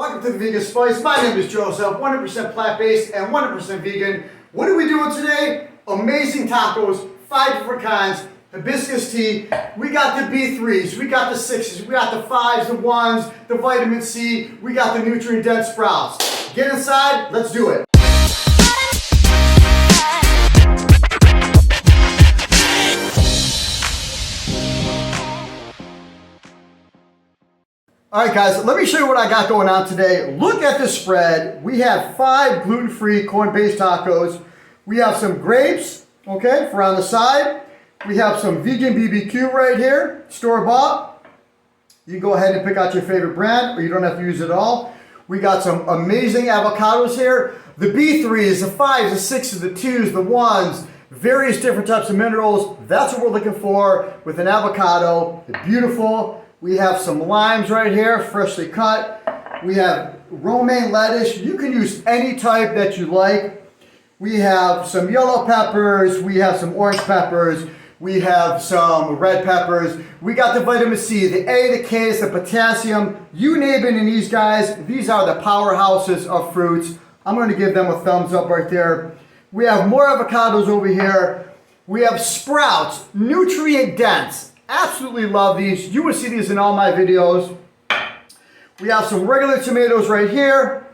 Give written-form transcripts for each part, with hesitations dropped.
Welcome to the Vegan Spice. My name is Joseph, 100% plant-based and 100% vegan. What are we doing today? Amazing tacos, 5 different kinds, hibiscus tea. We got the B3s, we got the 6s, we got the 5s, the 1s, the vitamin C, we got the nutrient-dense sprouts. Get inside, let's do it. Alright guys, let me show you what I got going on today. Look at this spread. We have 5 gluten-free corn-based tacos. We have some grapes, okay, for on the side. We have some vegan BBQ right here, store-bought. You can go ahead and pick out your favorite brand, or you don't have to use it all. We got some amazing avocados here. The B3s, the 5s, the 6s, the 2s, the 1s, various different types of minerals. That's what we're looking for with an avocado. They're beautiful. We have some limes right here, freshly cut. We have romaine lettuce. You can use any type that you like. We have some yellow peppers. We have some orange peppers. We have some red peppers. We got the vitamin C, the A, the K, the potassium. You name it in these guys. These are the powerhouses of fruits. I'm going to give them a thumbs up right there. We have more avocados over here. We have sprouts, nutrient dense. Absolutely love these. You will see these in all my videos. We have some regular tomatoes right here.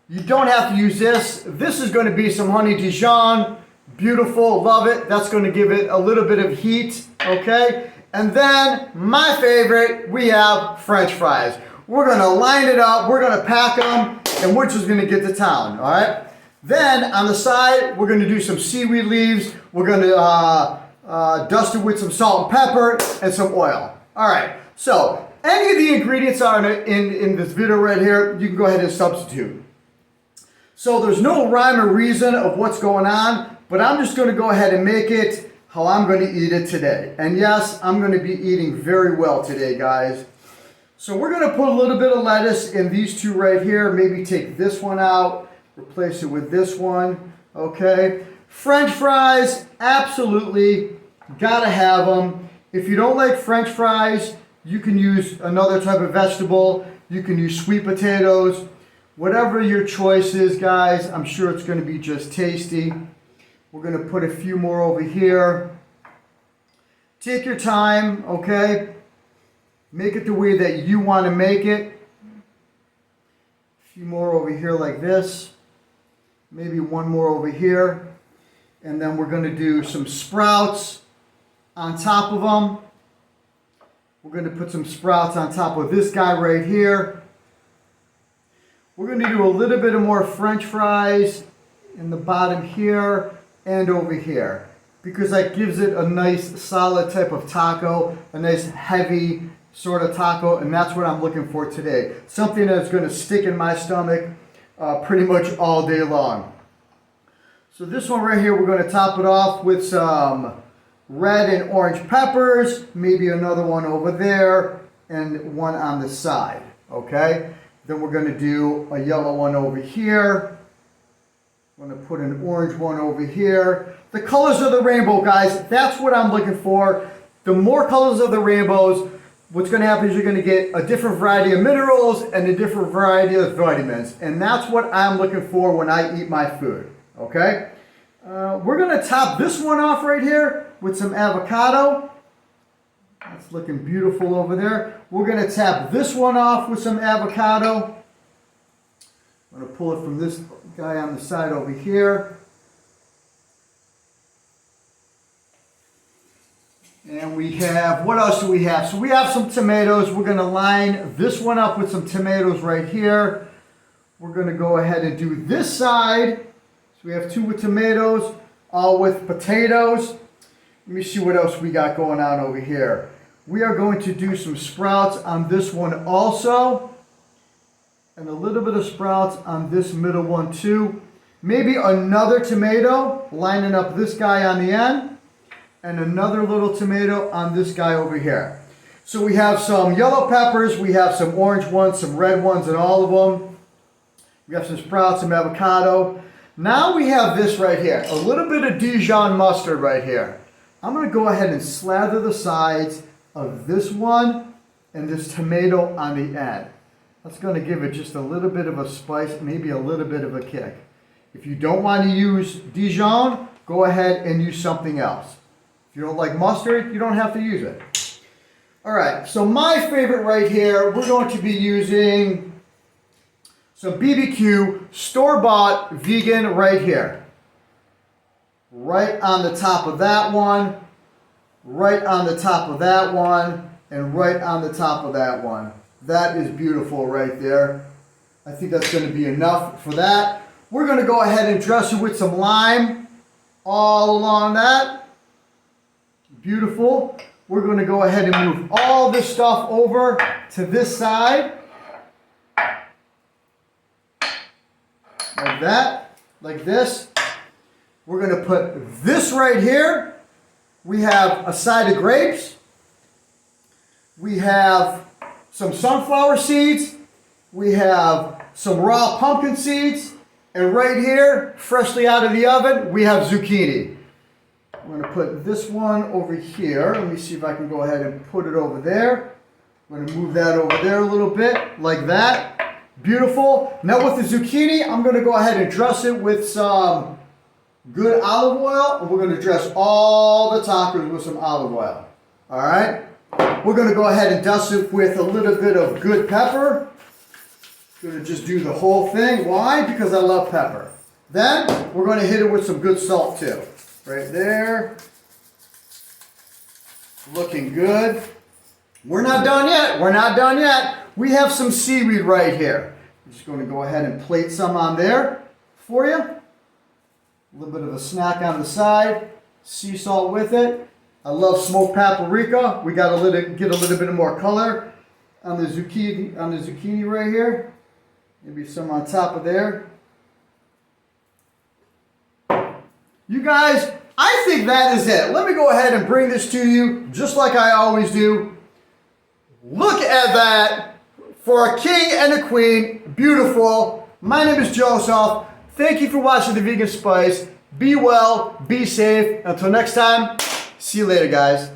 You don't have to use this. This is going to be some honey Dijon. Beautiful, love it. That's going to give it a little bit of heat, okay? And then, my favorite, we have French fries. We're going to line it up, we're going to pack them, and we're just going to get to town, all right? Then, on the side, we're going to do some seaweed leaves. We're going to dust it with some salt and pepper and some oil. All right, so any of the ingredients are in this video right here, you can go ahead and substitute. So there's no rhyme or reason of what's going on, but I'm just going to go ahead and make it how I'm going to eat it today. And yes, I'm going to be eating very well today, guys. So we're going to put a little bit of lettuce in these two right here. Maybe take this one out, replace it with this one, okay? French fries, absolutely, gotta have them. If you don't like French fries, you can use another type of vegetable. You can use sweet potatoes. Whatever your choice is, guys, I'm sure it's gonna be just tasty. We're gonna put a few more over here. Take your time, okay? Make it the way that you wanna make it. A few more over here like this. Maybe one more over here. And then we're going to do some sprouts on top of them. We're going to put some sprouts on top of this guy right here. We're going to do a little bit of more French fries in the bottom here and over here, because that gives it a nice solid type of taco, a nice heavy sort of taco, and that's what I'm looking for today. Something that's going to stick in my stomach pretty much all day long. So this one right here, we're going to top it off with some red and orange peppers, maybe another one over there, and one on the side, okay? Then we're going to do a yellow one over here. I'm going to put an orange one over here. The colors of the rainbow, guys, that's what I'm looking for. The more colors of the rainbows, what's going to happen is you're going to get a different variety of minerals and a different variety of vitamins. And that's what I'm looking for when I eat my food. Okay, we're going to top this one off right here with some avocado. That's looking beautiful over there. We're going to tap this one off with some avocado. I'm going to pull it from this guy on the side over here. And we have, what else do we have? So we have some tomatoes. We're going to line this one up with some tomatoes right here. We're going to go ahead and do this side. So we have 2 with tomatoes, all with potatoes. Let me see what else we got going on over here. We are going to do some sprouts on this one also. And a little bit of sprouts on this middle one too. Maybe another tomato, lining up this guy on the end. And another little tomato on this guy over here. So we have some yellow peppers, we have some orange ones, some red ones, and all of them. We have some sprouts, some avocado. Now we have this right here, a little bit of Dijon mustard right here. I'm going to go ahead and slather the sides of this one and this tomato on the end. That's going to give it just a little bit of a spice, maybe a little bit of a kick. If you don't want to use Dijon, go ahead and use something else. If you don't like mustard, you don't have to use it. All right, so my favorite right here, we're going to be using some BBQ store-bought vegan right here. Right on the top of that one, right on the top of that one, and right on the top of that one. That is beautiful right there. I think that's going to be enough for that. We're going to go ahead and dress it with some lime all along that. Beautiful. We're going to go ahead and move all this stuff over to this side. Like that, like this. We're going to put this right here. We have a side of grapes. We have some sunflower seeds. We have some raw pumpkin seeds. And right here, freshly out of the oven, we have zucchini. I'm going to put this one over here. Let me see if I can go ahead and put it over there. I'm going to move that over there a little bit, like that. Beautiful. Now with the zucchini, I'm going to go ahead and dress it with some good olive oil. And we're going to dress all the tacos with some olive oil. All right? We're going to go ahead and dust it with a little bit of good pepper. I'm going to just do the whole thing. Why? Because I love pepper. Then we're going to hit it with some good salt too. Right there. Looking good. We're not done yet. We're not done yet. We have some seaweed right here. I'm just going to go ahead and plate some on there for you. A little bit of a snack on the side. Sea salt with it. I love smoked paprika. We got to get a little bit more color on the zucchini right here. Maybe some on top of there. You guys, I think that is it. Let me go ahead and bring this to you just like I always do. Look at that. For a king and a queen. Beautiful. My name is Joseph. Thank you for watching The Vegan Spice. Be well, be safe. Until next time, see you later, guys.